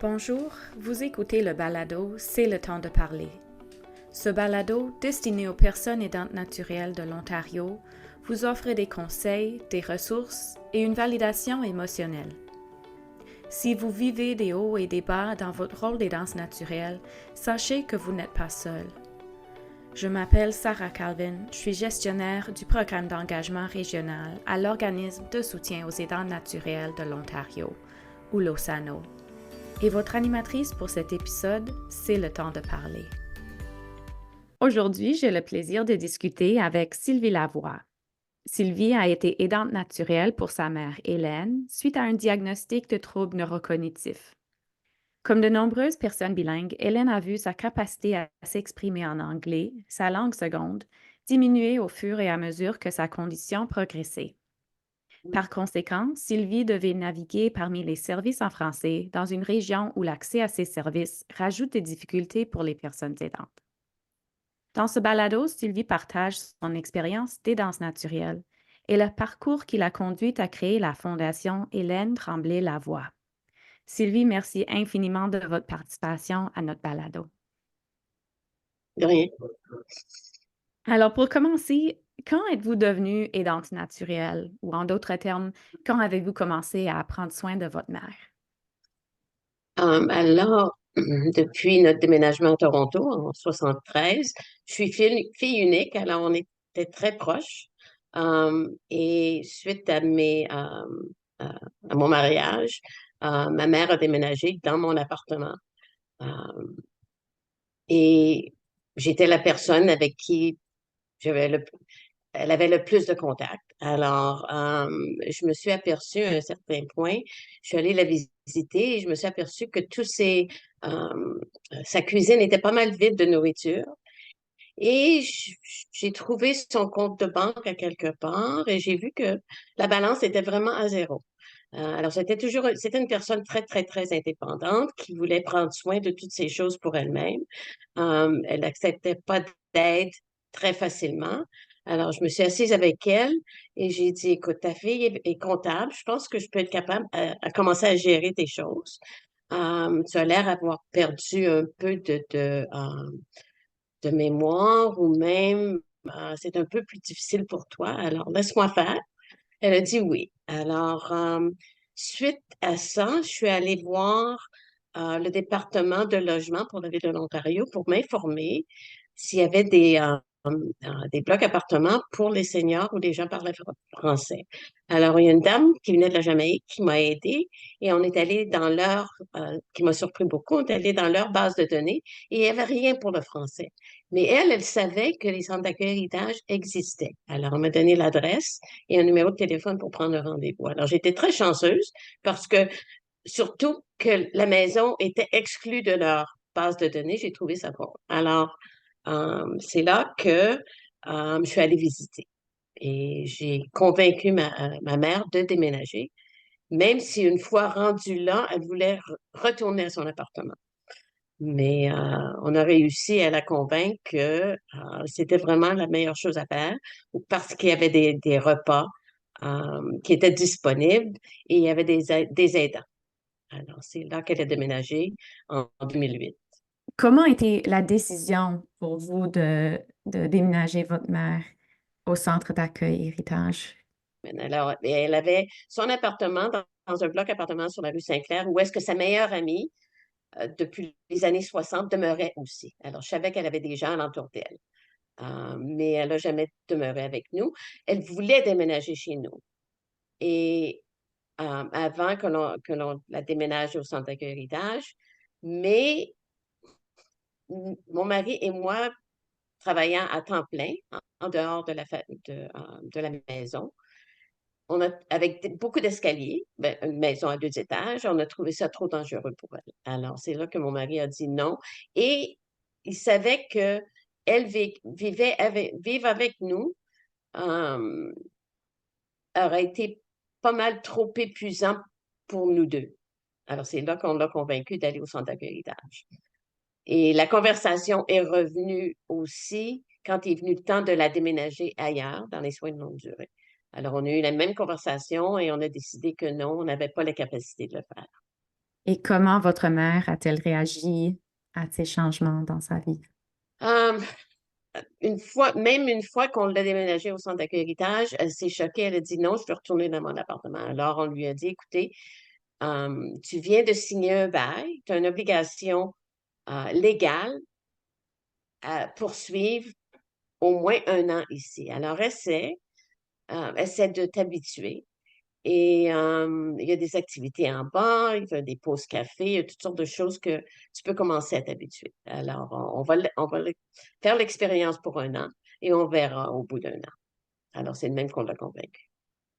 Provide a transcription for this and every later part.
Bonjour, vous écoutez le balado C'est le temps de parler. Ce balado, destiné aux personnes aidantes naturelles de l'Ontario, vous offre des conseils, des ressources et une validation émotionnelle. Si vous vivez des hauts et des bas dans votre rôle d'aidance naturelle, sachez que vous n'êtes pas seul. Je m'appelle Sarah Calvin, je suis gestionnaire du programme d'engagement régional à l'organisme de soutien aux aidantes naturelles de l'Ontario, ou l'OSANO. Et votre animatrice pour cet épisode, c'est le temps de parler. Aujourd'hui, j'ai le plaisir de discuter avec Sylvie Lavoie. Sylvie a été aidante naturelle pour sa mère Hélène suite à un diagnostic de trouble neurocognitif. Comme de nombreuses personnes bilingues, Hélène a vu sa capacité à s'exprimer en anglais, sa langue seconde, diminuer au fur et à mesure que sa condition progressait. Par conséquent, Sylvie devait naviguer parmi les services en français dans une région où l'accès à ces services rajoute des difficultés pour les personnes aidantes. Dans ce balado, Sylvie partage son expérience d'aidance naturelle et le parcours qui l'a conduite à créer la Fondation Hélène Tremblay-Lavoie. Sylvie, merci infiniment de votre participation à notre balado. De rien. Alors, pour commencer, quand êtes-vous devenue aidante naturelle? Ou en d'autres termes, quand avez-vous commencé à prendre soin de votre mère? Alors, depuis notre déménagement à Toronto en 73, je suis fille unique, alors on était très proches. Et suite à mon mariage, ma mère a déménagé dans mon appartement. Euh, et j'étais la personne avec qui j'avais elle avait le plus de contact. Alors, je me suis aperçue à un certain point, je suis allée la visiter et je me suis aperçue que euh, sa cuisine était pas mal vide de nourriture. Et j'ai trouvé son compte de banque à quelque part et j'ai vu que la balance était vraiment à zéro. Alors, c'était une personne très, très, très indépendante qui voulait prendre soin de toutes ces choses pour elle-même. Elle n'acceptait pas d'aide très facilement. Alors, je me suis assise avec elle et j'ai dit, écoute, ta fille est comptable. Je pense que je peux être capable à commencer à gérer tes choses. Tu as l'air d'avoir perdu un peu de mémoire ou même c'est un peu plus difficile pour toi. Alors, laisse-moi faire. Elle a dit oui. Alors, suite à ça, je suis allée voir le département de logement pour la ville de l'Ontario pour m'informer s'il y avait des blocs appartements pour les seniors où les gens parlaient français. Alors, il y a une dame qui venait de la Jamaïque qui m'a aidée et on est allé qui m'a surpris beaucoup, on est allé dans leur base de données et il n'y avait rien pour le français. Mais elle savait que les centres d'accueil héritage existaient. Alors, on m'a donné l'adresse et un numéro de téléphone pour prendre un rendez-vous. Alors, j'étais très chanceuse parce que, surtout que la maison était exclue de leur base de données, j'ai trouvé ça bon. Alors, c'est là que je suis allée visiter et j'ai convaincu ma mère de déménager, même si une fois rendue là, elle voulait retourner à son appartement. Mais on a réussi à la convaincre que c'était vraiment la meilleure chose à faire parce qu'il y avait des repas qui étaient disponibles et il y avait des aidants. Alors, c'est là qu'elle a déménagé en 2008. Comment était la décision pour vous de déménager votre mère au centre d'accueil Héritage? Alors, elle avait son appartement dans un bloc appartement sur la rue Saint-Clair où est-ce que sa meilleure amie, depuis les années 60, demeurait aussi. Alors, je savais qu'elle avait des gens alentour d'elle. Mais elle n'a jamais demeuré avec nous. Elle voulait déménager chez nous. Et avant que l'on la déménage au centre d'accueil héritage, mais mon mari et moi, travaillant à temps plein, en dehors de la maison, avec beaucoup d'escaliers, ben, une maison à 2 étages, on a trouvé ça trop dangereux pour elle. Alors, c'est là que mon mari a dit non. Et il savait que elle vivre avec nous euh, aurait été pas mal trop épuisant pour nous deux. Alors, c'est là qu'on l'a convaincu d'aller au centre d'accueil d'âge. Et la conversation est revenue aussi quand il est venu le temps de la déménager ailleurs, dans les soins de longue durée. Alors, on a eu la même conversation et on a décidé que non, on n'avait pas la capacité de le faire. Et comment votre mère a-t-elle réagi à ces changements dans sa vie? Euh, même une fois qu'on l'a déménagé au centre d'accueil héritage, elle s'est choquée. Elle a dit non, je veux retourner dans mon appartement. Alors, on lui a dit, écoutez, tu viens de signer un bail, tu as une obligation légale à poursuivre au moins 1 an ici. Alors, essaie de t'habituer. Et il y a des activités en bar, il y a des pauses café, il y a toutes sortes de choses que tu peux commencer à t'habituer. Alors, on va faire l'expérience pour 1 an et on verra au bout d'1 an. Alors, c'est le même qu'on l'a convaincu.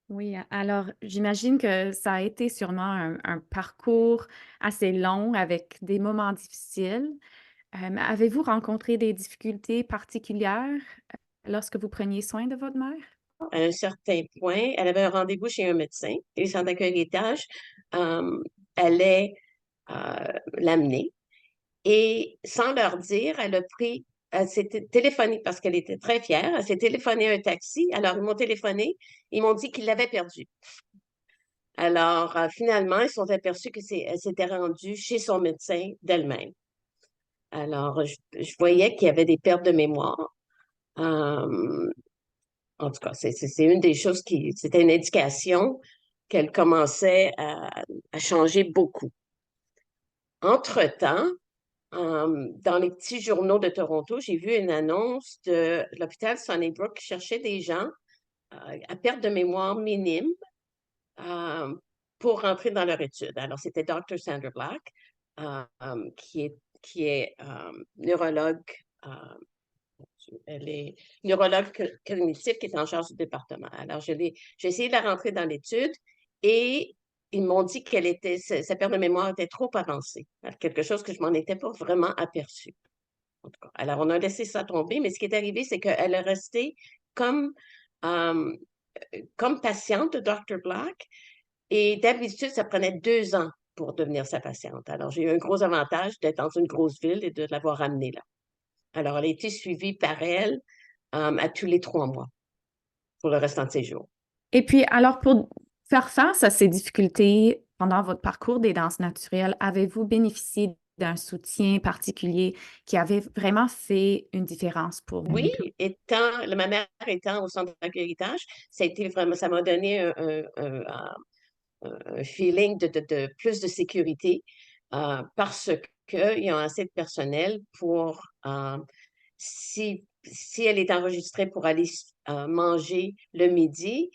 Oui, alors j'imagine que ça a été sûrement un parcours assez long avec des moments difficiles. Avez-vous rencontré des difficultés particulières lorsque vous preniez soin de votre mère? À un certain point, elle avait un rendez-vous chez un médecin et le centre d'accueil d'étage allait l'amener. Et sans leur dire, elle s'est téléphonée parce qu'elle était très fière. Elle s'est téléphonée à un taxi. Alors, ils m'ont téléphoné. Ils m'ont dit qu'ils l'avaient perdue. Alors, finalement, ils se sont aperçus elle s'était rendue chez son médecin d'elle-même. Alors, je voyais qu'il y avait des pertes de mémoire. Euh, En tout cas, c'est une des choses c'était une indication qu'elle commençait à changer beaucoup. Entre-temps, dans les petits journaux de Toronto, j'ai vu une annonce de l'hôpital Sunnybrook qui cherchait des gens à perte de mémoire minime euh, pour rentrer dans leur étude. Alors, c'était Dr. Sandra Black, qui est neurologue. euh, Elle est neurologue cognitive qui est en charge du département. Alors, j'ai essayé de la rentrer dans l'étude et ils m'ont dit sa perte de mémoire était trop avancée. Alors, quelque chose que je m'en étais pas vraiment aperçue. En tout cas. Alors, on a laissé ça tomber, mais ce qui est arrivé, c'est qu'elle est restée comme, euh, comme patiente de Dr. Black et d'habitude, ça prenait 2 ans pour devenir sa patiente. Alors, j'ai eu un gros avantage d'être dans une grosse ville et de l'avoir ramenée là. Alors, elle a été suivie par elle à tous les 3 mois pour le restant de ses jours. Et puis, alors, pour faire face à ces difficultés pendant votre parcours des danses naturelles, avez-vous bénéficié d'un soutien particulier qui avait vraiment fait une différence pour vous? Oui, ma mère étant au centre d'accueil héritage, ça a été vraiment, ça m'a donné un feeling de plus de sécurité parce qu'ils ont assez de personnel pour, si elle est enregistrée pour aller manger le midi,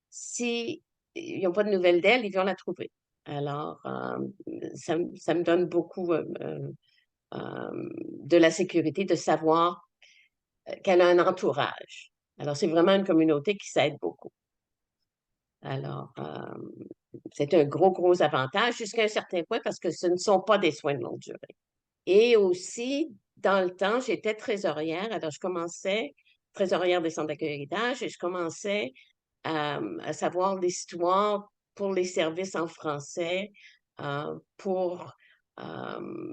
si ils n'ont pas de nouvelles d'elle, ils vont la trouver. Alors, ça me donne beaucoup de la sécurité de savoir qu'elle a un entourage. Alors, c'est vraiment une communauté qui s'aide beaucoup. Alors, c'est un gros, gros avantage jusqu'à un certain point parce que ce ne sont pas des soins de longue durée. Et aussi, dans le temps, j'étais trésorière. Alors, je commençais trésorière des centres d'accueil héritage et je commençais à savoir l'histoire pour les services en français, pour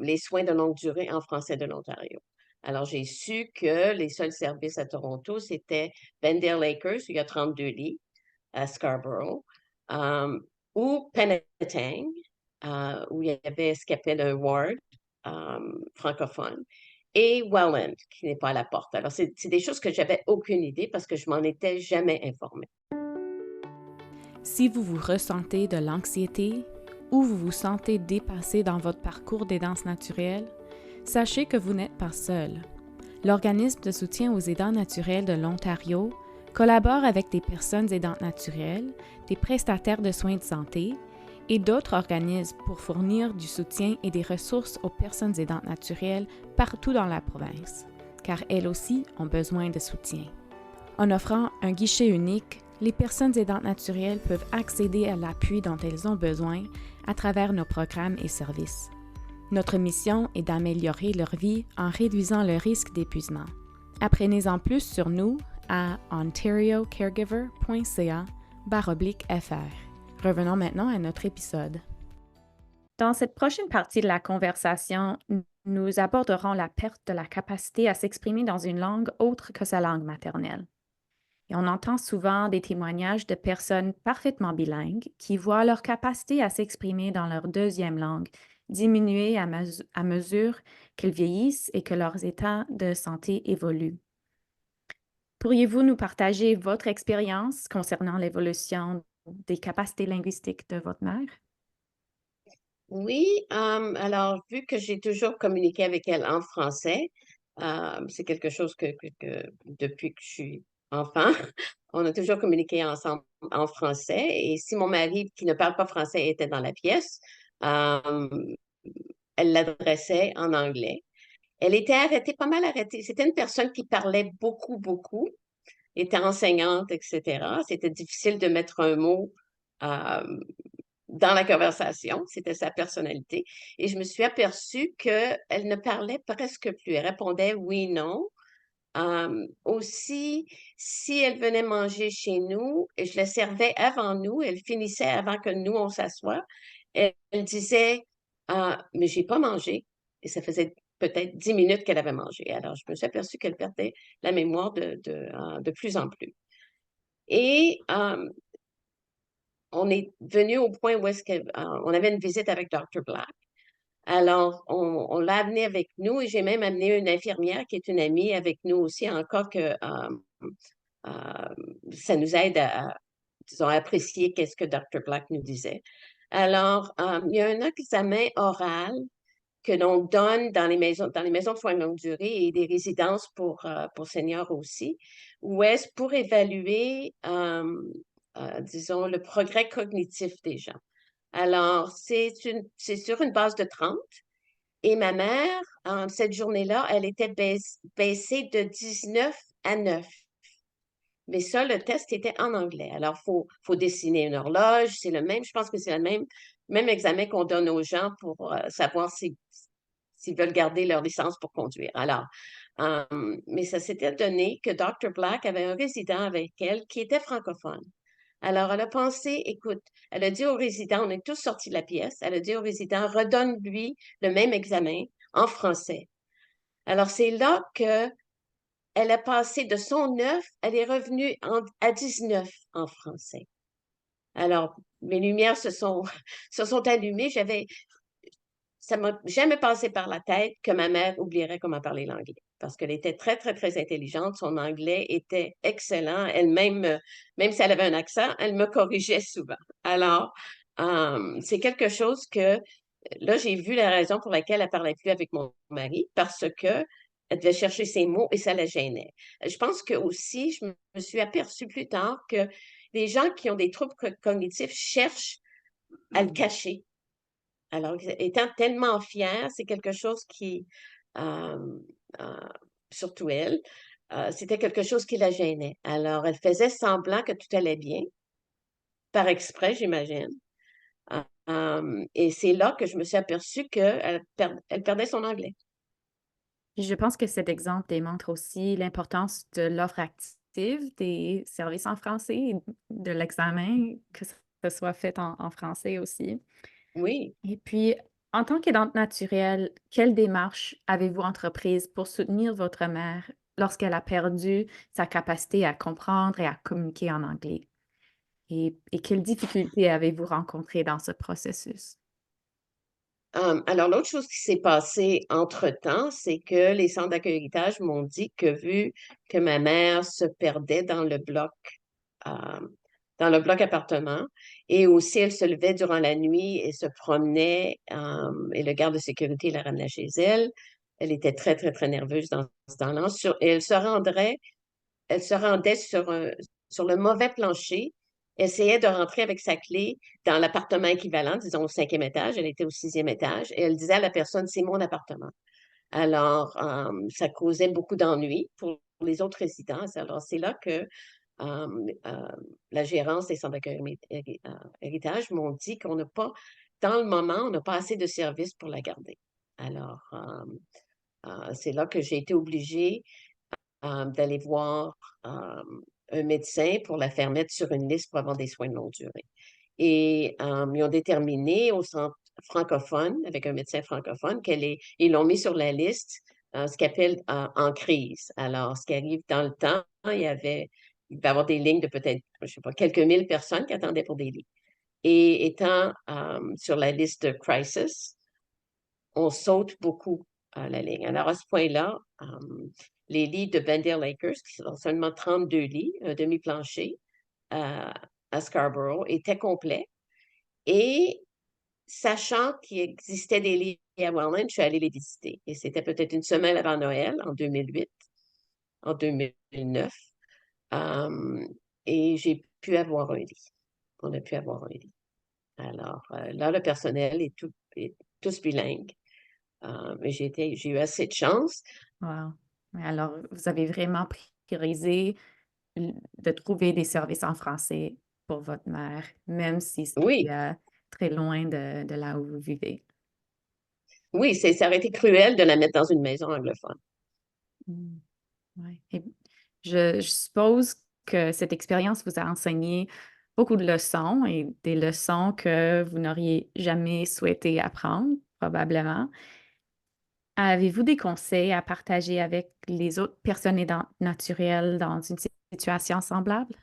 les soins de longue durée en français de l'Ontario. Alors, j'ai su que les seuls services à Toronto, c'était Bendale Lakers, où il y a 32 lits, à Scarborough, euh, ou Penetang, où il y avait ce qu'on appelle un ward francophone, et Welland, qui n'est pas à la porte. Alors, c'est des choses que j'avais aucune idée parce que je m'en étais jamais informée. Si vous vous ressentez de l'anxiété ou vous vous sentez dépassé dans votre parcours des danses naturelles, sachez que vous n'êtes pas seul. L'Organisme de soutien aux aidants naturels de l'Ontario collabore avec des personnes aidantes naturelles, des prestataires de soins de santé et d'autres organismes pour fournir du soutien et des ressources aux personnes aidantes naturelles partout dans la province, car elles aussi ont besoin de soutien. En offrant un guichet unique, les personnes aidantes naturelles peuvent accéder à l'appui dont elles ont besoin à travers nos programmes et services. Notre mission est d'améliorer leur vie en réduisant le risque d'épuisement. Apprenez-en plus sur nous à ontariocaregiver.ca/fr. Revenons maintenant à notre épisode. Dans cette prochaine partie de la conversation, nous aborderons la perte de la capacité à s'exprimer dans une langue autre que sa langue maternelle. Et on entend souvent des témoignages de personnes parfaitement bilingues qui voient leur capacité à s'exprimer dans leur deuxième langue diminuer à mesure qu'elles vieillissent et que leurs états de santé évoluent. Pourriez-vous nous partager votre expérience concernant l'évolution des capacités linguistiques de votre mère? Oui, alors vu que j'ai toujours communiqué avec elle en français, c'est quelque chose que depuis que je suis enfant, on a toujours communiqué ensemble en français. Et si mon mari, qui ne parle pas français, était dans la pièce, euh, elle l'adressait en anglais. Elle était arrêtée, pas mal arrêtée. C'était une personne qui parlait beaucoup, beaucoup, était enseignante, etc. C'était difficile de mettre un mot euh, dans la conversation. C'était sa personnalité. Et je me suis aperçue qu'elle ne parlait presque plus. Elle répondait oui, non. Aussi, si elle venait manger chez nous, et je la servais avant nous, elle finissait avant que nous, on s'assoie, elle disait, ah, mais j'ai pas mangé. Et ça faisait peut-être 10 minutes qu'elle avait mangé. Alors, je me suis aperçue qu'elle perdait la mémoire de plus en plus. Et on est venu au point où est-ce qu'on avait une visite avec Dr. Black. Alors, on l'a amené avec nous et j'ai même amené une infirmière qui est une amie avec nous aussi en cas que euh, ça nous aide disons, à apprécier qu'est-ce que Dr. Black nous disait. Alors, il y a un examen oral que l'on donne dans les maisons de soins de longue durée et des résidences pour seniors aussi, où est-ce pour évaluer, disons, le progrès cognitif des gens. Alors, c'est sur une base de 30. Et ma mère, en cette journée-là, elle était baissée de 19 à 9. Mais ça, le test était en anglais. Alors, faut dessiner une horloge. C'est le même, je pense que c'est le même examen qu'on donne aux gens pour savoir s'ils veulent garder leur licence pour conduire. Alors, mais ça s'était donné que Dr. Black avait un résident avec elle qui était francophone. Alors, elle a pensé, écoute, elle a dit au résident, on est tous sortis de la pièce, elle a dit au résident, redonne-lui le même examen en français. Alors, c'est là que elle a passé de son 9, elle est revenue à 19 en français. Alors, mes lumières se sont allumées. Ça m'a jamais passé par la tête que ma mère oublierait comment parler l'anglais. Parce qu'elle était très, très, très intelligente. Son anglais était excellent. Elle-même, même si elle avait un accent, elle me corrigeait souvent. Alors, c'est quelque chose que, là, j'ai vu la raison pour laquelle elle parlait plus avec mon mari, parce que elle devait chercher ses mots et ça la gênait. Je pense que aussi, je me suis aperçue plus tard que les gens qui ont des troubles cognitifs cherchent à le cacher. Alors, étant tellement fière, c'est quelque chose qui, euh, euh, surtout elle, c'était quelque chose qui la gênait. Alors, elle faisait semblant que tout allait bien, par exprès, j'imagine. Et c'est là que je me suis aperçue elle perdait son anglais. Je pense que cet exemple démontre aussi l'importance de l'offre active des services en français et de l'examen, que ce soit fait en français aussi. Oui. Et puis, en tant qu'aidante naturelle, quelle démarche avez-vous entreprise pour soutenir votre mère lorsqu'elle a perdu sa capacité à comprendre et à communiquer en anglais? Et quelles difficultés avez-vous rencontrées dans ce processus? Alors, l'autre chose qui s'est passée entre-temps, c'est que les centres d'accueil héritage m'ont dit que vu que ma mère se perdait euh, dans le bloc appartement, et aussi elle se levait durant la nuit et se promenait, et le garde de sécurité la ramenait chez elle. Elle était très, très, très nerveuse dans ce temps-là. Et elle se rendait sur le mauvais plancher, essayait de rentrer avec sa clé dans l'appartement équivalent, disons au 5e étage. Elle était au 6e étage et elle disait à la personne, c'est mon appartement. Alors, ça causait beaucoup d'ennuis pour les autres résidents. Alors, c'est là que euh, la gérance des centres d'accueil héritage m'ont dit qu'on n'a pas, dans le moment, on n'a pas assez de services pour la garder. Alors, c'est là que j'ai été obligée d'aller voir un médecin pour la faire mettre sur une liste pour avoir des soins de longue durée. Et ils ont déterminé au centre francophone, avec un médecin francophone, ils l'ont mis sur la liste, ce qu'ils appellent en crise. Alors, ce qui arrive dans le temps, il va y avoir des lignes de peut-être, je sais pas, quelques mille personnes qui attendaient pour des lits. Et étant sur la liste de crisis, on saute beaucoup la ligne. Alors, à ce point-là, les lits de Bandale Lakers, qui sont seulement 32 lits, un demi-plancher à Scarborough, étaient complets. Et sachant qu'il existait des lits à Welland, je suis allée les visiter. Et c'était peut-être une semaine avant Noël, en 2008, en 2009. Euh, et j'ai pu avoir un lit. On a pu avoir un lit. Alors, là, le personnel est tous bilingues. Mais j'ai eu assez de chance. Wow. Alors, vous avez vraiment priorisé de trouver des services en français pour votre mère, même si c'est Oui, très loin de là où vous vivez. oui, ça aurait été cruel de la mettre dans une maison anglophone. Mm. Ouais. Et je suppose que cette expérience vous a enseigné beaucoup de leçons et des leçons que vous n'auriez jamais souhaité apprendre, probablement. Avez-vous des conseils à partager avec les autres personnes aidantes naturelles dans une situation semblable?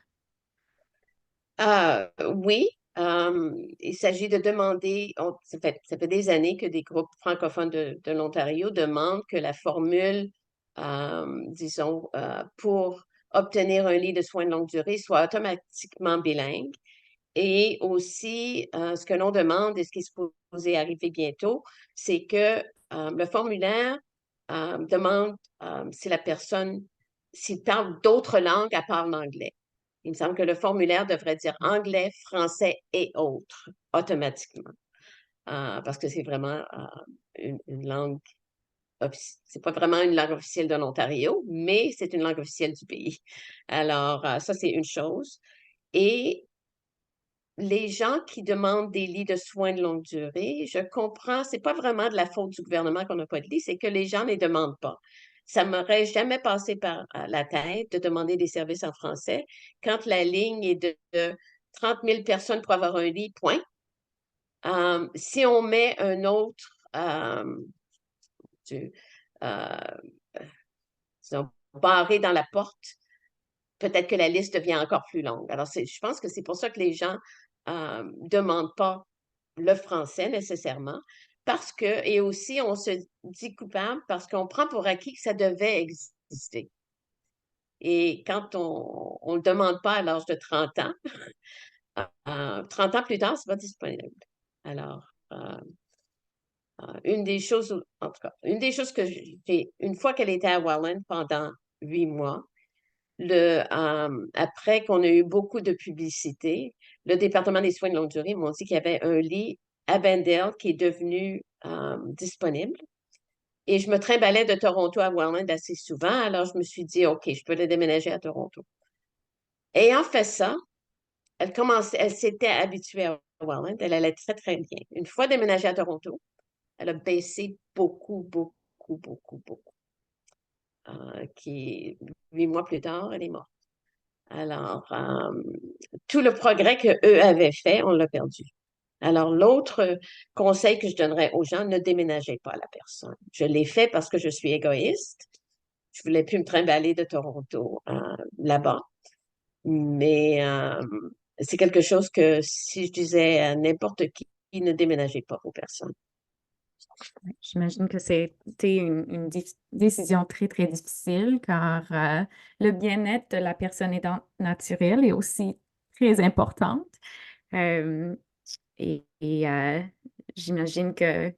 Oui, il s'agit de demander, ça fait des années que des groupes francophones de l'Ontario demandent que la formule, disons, pour obtenir un lit de soins de longue durée soit automatiquement bilingue. Et aussi, ce que l'on demande et ce qui est supposé arriver bientôt, c'est que le formulaire demande si la personne, s'il parle d'autres langues à part l'anglais. Il me semble que le formulaire devrait dire anglais, français et autres automatiquement, parce que c'est vraiment une langue, c'est pas vraiment une langue officielle de l'Ontario, mais c'est une langue officielle du pays. Alors, ça, c'est une chose. Et les gens qui demandent des lits de soins de longue durée, je comprends, c'est pas vraiment de la faute du gouvernement qu'on n'a pas de lits, c'est que les gens ne les demandent pas. Ça m'aurait jamais passé par la tête de demander des services en français quand la ligne est de 30 000 personnes pour avoir un lit, point. Si on met un autre, du- euh, disons, barré dans la porte, peut-être que la liste devient encore plus longue. Alors, je pense que c'est pour ça que les gens demandent pas le français nécessairement, parce que, et aussi, on se dit coupable parce qu'on prend pour acquis que ça devait exister. Et quand on ne le demande pas à l'âge de 30 ans, 30 ans plus tard, c'est pas disponible. Alors, une des choses, en tout cas, une des choses que j'ai, une fois qu'elle était à Welland pendant 8 mois, après qu'on a eu beaucoup de publicité, le département des soins de longue durée m'ont dit qu'il y avait un lit à Bendale qui est devenu disponible. Et je me trimballais de Toronto à Welland assez souvent, alors je me suis dit, OK, je peux le déménager à Toronto. Ayant fait ça, elle s'était habituée à Welland, elle allait très, très bien. Une fois déménagée à Toronto, elle a baissé beaucoup, beaucoup, beaucoup, beaucoup. Qui, 8 mois plus tard, elle est morte. Alors, tout le progrès qu'eux avaient fait, on l'a perdu. Alors, l'autre conseil que je donnerais aux gens, ne déménagez pas la personne. Je l'ai fait parce que je suis égoïste. Je voulais plus me trimballer de Toronto là-bas. Mais c'est quelque chose que si je disais à n'importe qui, ne déménagez pas vos personnes. Ouais, j'imagine que c'était une décision très, très difficile car le bien-être de la personne aidante naturelle est aussi très importante. Euh, et j'imagine que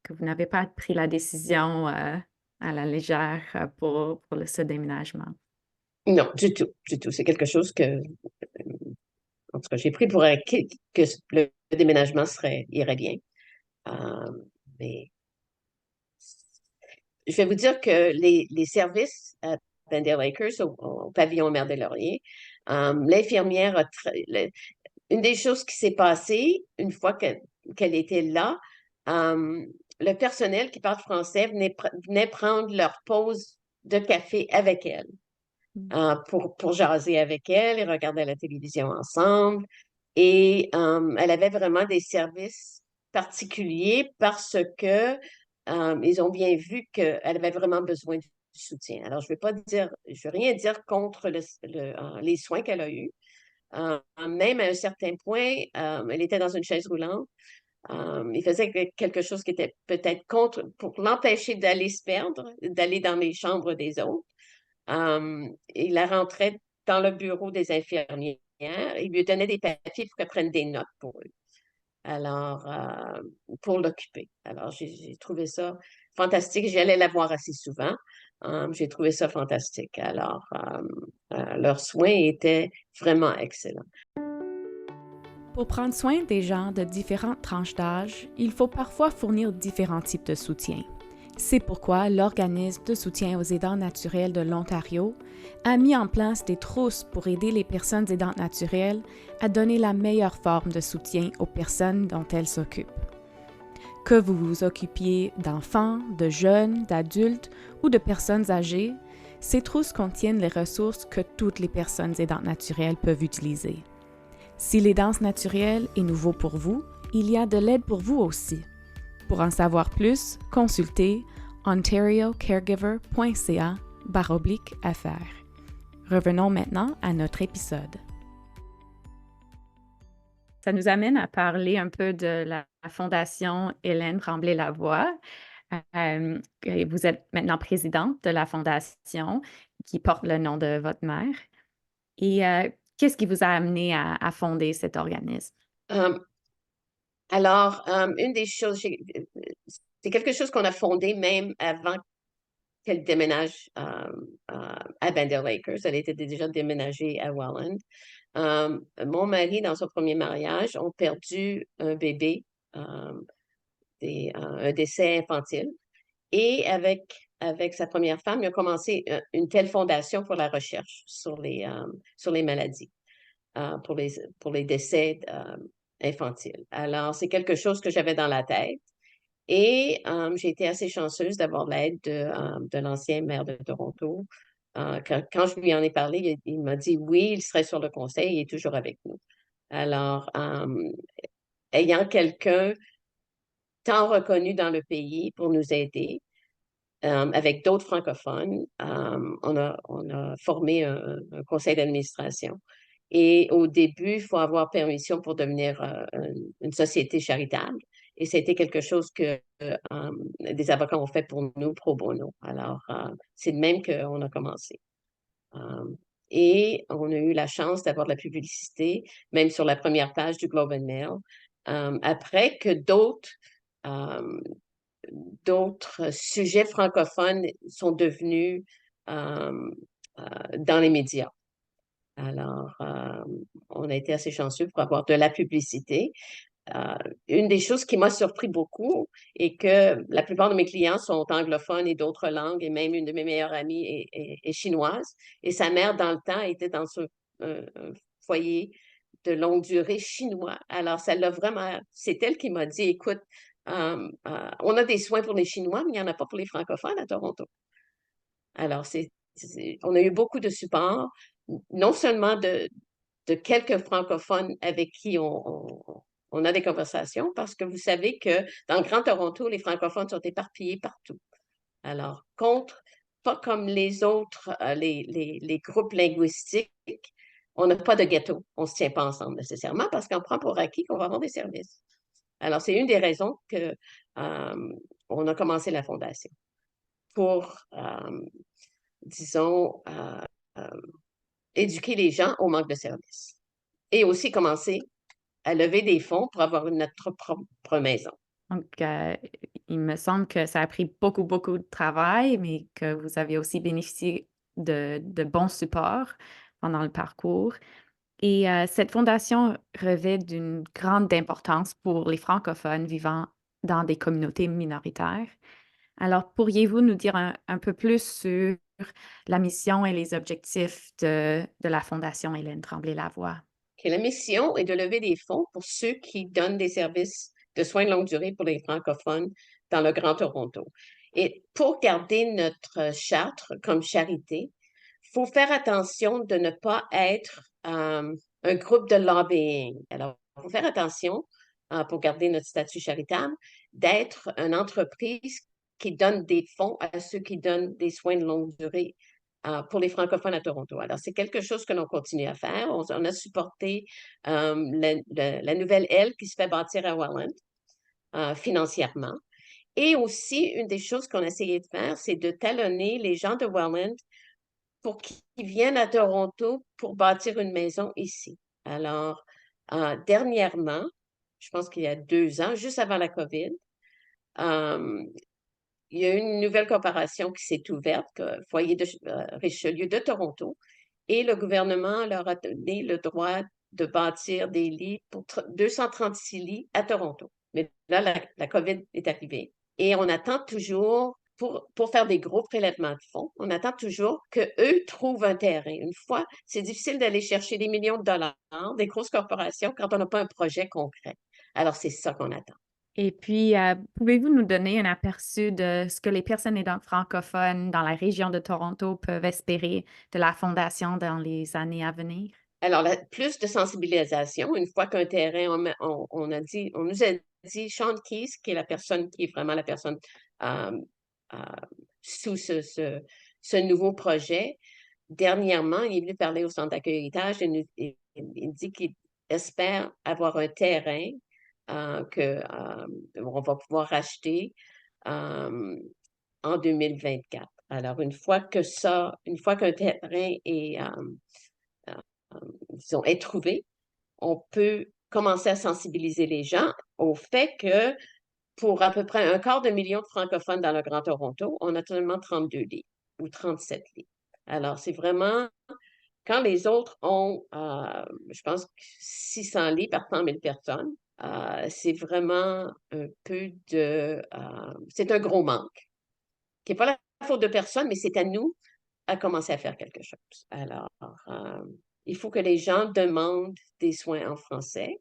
vous n'avez pas pris la décision à la légère pour ce déménagement. Non, du tout, du tout. C'est quelque chose que, en tout cas, j'ai pris pour acquis que le déménagement irait bien. Euh, mais je vais vous dire que les services à Bandale Acres, au pavillon Mère des Lauriers, l'infirmière une des choses qui s'est passée une fois qu'elle était là, euh, le personnel qui parle français venait prendre leur pause de café avec elle Mm. pour jaser avec elle et regarder la télévision ensemble. Et elle avait vraiment des services particuliers parce que ils ont bien vu qu'elle avait vraiment besoin du du soutien. Alors, je veux rien dire contre les soins qu'elle a eus. Même à un certain point, elle était dans une chaise roulante. Il faisait quelque chose qui était peut-être contre, pour l'empêcher d'aller se perdre, d'aller dans les chambres des autres. Il la rentrait dans le bureau des infirmières. Il lui donnait des papiers pour qu'elle prenne des notes pour eux. Alors, pour l'occuper. Alors, j'ai trouvé ça fantastique. J'allais la voir assez souvent. J'ai trouvé ça fantastique. Alors, leurs soins étaient vraiment excellents. Pour prendre soin des gens de différentes tranches d'âge, il faut parfois fournir différents types de soutien. C'est pourquoi l'Organisme de soutien aux aidants naturels de l'Ontario a mis en place des trousses pour aider les personnes aidantes naturelles à donner la meilleure forme de soutien aux personnes dont elles s'occupent. Que vous vous occupiez d'enfants, de jeunes, d'adultes ou de personnes âgées, ces trousses contiennent les ressources que toutes les personnes aidantes naturelles peuvent utiliser. Si l'aidance naturelle est nouveau pour vous, il y a de l'aide pour vous aussi. Pour en savoir plus, consultez ontariocaregiver.ca/affaires. Revenons maintenant à notre épisode. Ça nous amène à parler un peu de la Fondation Hélène Tremblay-Lavoie. Vous êtes maintenant présidente de la Fondation qui porte le nom de votre mère. Et qu'est-ce qui vous a amené à fonder cet organisme? Euh, une des choses, c'est quelque chose qu'on a fondé même avant qu'elle déménage à Bandale Acres. Elle était déjà déménagée à Welland. Mon mari, dans son premier mariage, ont perdu un bébé, euh, un décès infantile. Et avec sa première femme, il a commencé une telle fondation pour la recherche sur les maladies, pour les décès infantiles. Alors, c'est quelque chose que j'avais dans la tête. Et j'ai été assez chanceuse d'avoir l'aide de l'ancien maire de Toronto. Quand je lui en ai parlé, il m'a dit oui, il serait sur le conseil, il est toujours avec nous. Alors, ayant quelqu'un tant reconnu dans le pays pour nous aider, avec d'autres francophones, on a formé un conseil d'administration. Et au début, il faut avoir permission pour devenir une société charitable. Et c'était quelque chose que des avocats ont fait pour nous pro bono. Alors, c'est de même qu'on a commencé. Euh, et on a eu la chance d'avoir de la publicité, même sur la première page du Globe and Mail, après que euh, d'autres sujets francophones sont devenus euh, dans les médias. Alors, on a été assez chanceux pour avoir de la publicité. Euh, une des choses qui m'a surpris beaucoup est que la plupart de mes clients sont anglophones et d'autres langues, et même une de mes meilleures amies est chinoise. Et sa mère, dans le temps, était dans un foyer de longue durée chinois. Alors, ça l'a vraiment. C'est elle qui m'a dit, écoute, on a des soins pour les Chinois, mais il n'y en a pas pour les francophones à Toronto. Alors, on a eu beaucoup de support, non seulement de quelques francophones avec qui on a des conversations, parce que vous savez que dans le Grand Toronto, les francophones sont éparpillés partout. Alors, pas comme les autres, les groupes linguistiques, on n'a pas de ghetto. On ne se tient pas ensemble nécessairement parce qu'on prend pour acquis qu'on va avoir des services. Alors, c'est une des raisons que on a commencé la fondation pour, disons, euh, éduquer les gens au manque de services et aussi commencer à lever des fonds pour avoir notre propre maison. Donc, il me semble que ça a pris beaucoup, beaucoup de travail, mais que vous avez aussi bénéficié de bons supports pendant le parcours. Et cette fondation revêt d'une grande importance pour les francophones vivant dans des communautés minoritaires. Alors, pourriez-vous nous dire un peu plus sur la mission et les objectifs de la Fondation Hélène Tremblay-Lavoie? Okay, la mission est de lever des fonds pour ceux qui donnent des services de soins de longue durée pour les francophones dans le Grand Toronto. Et pour garder notre charte comme charité, il faut faire attention de ne pas être un groupe de lobbying. Alors, il faut faire attention, pour garder notre statut charitable, d'être une entreprise qui donne des fonds à ceux qui donnent des soins de longue durée pour les francophones à Toronto. Alors, c'est quelque chose que l'on continue à faire. On a supporté la nouvelle aile qui se fait bâtir à Welland financièrement. Et aussi, une des choses qu'on a essayé de faire, c'est de talonner les gens de Welland pour qu'ils viennent à Toronto pour bâtir une maison ici. Alors, dernièrement, je pense qu'il y a 2 ans, juste avant la COVID, euh, il y a eu une nouvelle corporation qui s'est ouverte, Foyer de Richelieu de Toronto, et le gouvernement leur a donné le droit de bâtir des lits pour 236 lits à Toronto. Mais là, la COVID est arrivée et on attend toujours, pour faire des gros prélèvements de fonds, on attend toujours qu'eux trouvent un terrain. Une fois, c'est difficile d'aller chercher des millions de dollars, des grosses corporations, quand on n'a pas un projet concret. Alors, c'est ça qu'on attend. Et puis, pouvez-vous nous donner un aperçu de ce que les personnes aidantes francophones dans la région de Toronto peuvent espérer de la Fondation dans les années à venir? Alors, plus de sensibilisation. Une fois qu'un terrain, on nous a dit, Sean Keys, qui est la personne, qui est vraiment la personne euh, euh, sous ce nouveau projet, dernièrement, il est venu parler au centre d'accueil héritage et il dit qu'il espère avoir un terrain on va pouvoir acheter euh, en 2024. Alors, une fois qu'un terrain euh, disons, est trouvé, on peut commencer à sensibiliser les gens au fait que pour à peu près un quart de million de francophones dans le Grand Toronto, on a seulement 32 lits ou 37 lits. Alors, c'est vraiment, quand les autres ont, je pense, 600 lits par 100 000 personnes, c'est vraiment un peu c'est un gros manque, qui n'est pas la faute de personne, mais c'est à nous à commencer à faire quelque chose. Alors, euh, il faut que les gens demandent des soins en français.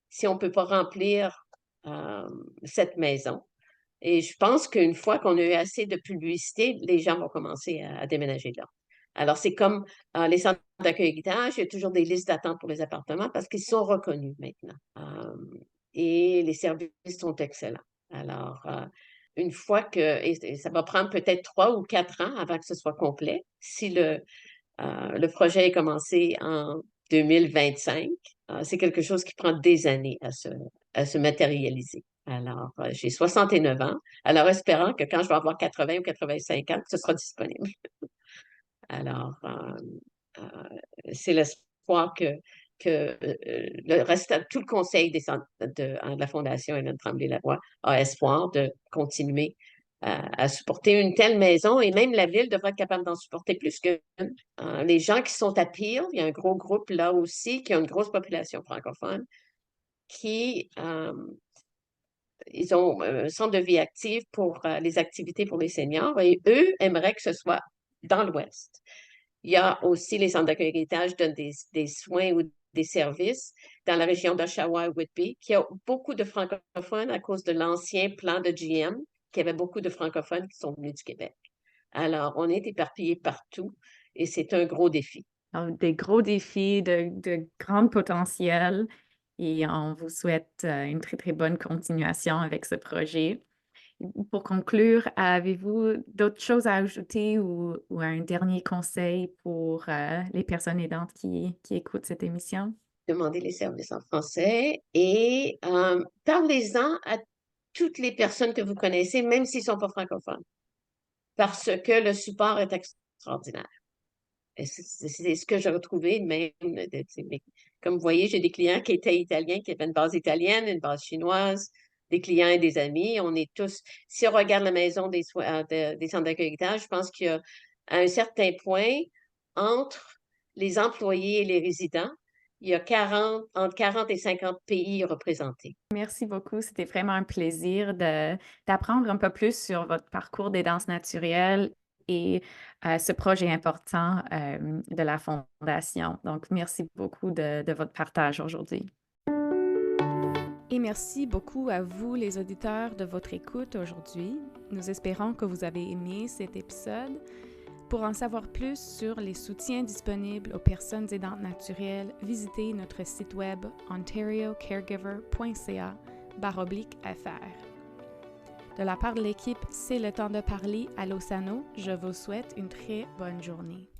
Si on ne peut pas remplir euh, cette maison, et je pense qu'une fois qu'on a eu assez de publicité, les gens vont commencer à déménager là. Alors, c'est comme les centres d'accueil héritage, il y a toujours des listes d'attente pour les appartements parce qu'ils sont reconnus maintenant. Et les services sont excellents. Alors, une fois et ça va prendre peut-être 3 ou 4 ans avant que ce soit complet. Si le projet est commencé en 2025, c'est quelque chose qui prend des années à se matérialiser. Alors, j'ai 69 ans, alors espérant que quand je vais avoir 80 ou 85 ans, que ce sera disponible. Alors, euh, c'est l'espoir que le reste, tout le conseil de la Fondation Hélène Tremblay-Lavoie a espoir de continuer à supporter une telle maison et même la ville devrait être capable d'en supporter plus que les gens qui sont à Peel, il y a un gros groupe là aussi qui a une grosse population francophone qui ils ont un centre de vie active pour les activités pour les seniors et eux aimeraient que ce soit dans l'Ouest. Il y a aussi les centres d'accueil héritage donnent des soins ou des services dans la région d'Oshawa et Whitby, qui a beaucoup de francophones à cause de l'ancien plan de GM, qui avait beaucoup de francophones qui sont venus du Québec. Alors, on est éparpillés partout et c'est un gros défi. Donc, des gros défis, de grands potentiels et on vous souhaite une très, très bonne continuation avec ce projet. Pour conclure, avez-vous d'autres choses à ajouter ou un dernier conseil pour les personnes aidantes qui écoutent cette émission? Demandez les services en français et parlez-en à toutes les personnes que vous connaissez, même s'ils ne sont pas francophones, parce que le support est extraordinaire. Et c'est ce que j'ai retrouvé, même, comme vous voyez, j'ai des clients qui étaient italiens, qui avaient une base italienne, une base chinoise, des clients et des amis. On est tous, si on regarde la maison des centres d'accueil héritage, je pense qu'il y a à un certain point, entre les employés et les résidents, il y a entre 40 et 50 pays représentés. Merci beaucoup. C'était vraiment un plaisir d'apprendre un peu plus sur votre parcours des danses naturelles et ce projet important de la Fondation. Donc, merci beaucoup de votre partage aujourd'hui. Et merci beaucoup à vous, les auditeurs, de votre écoute aujourd'hui. Nous espérons que vous avez aimé cet épisode. Pour en savoir plus sur les soutiens disponibles aux personnes aidantes naturelles, visitez notre site web ontariocaregiver.ca/fr. De la part de l'équipe C'est le temps de parler à Losano, je vous souhaite une très bonne journée.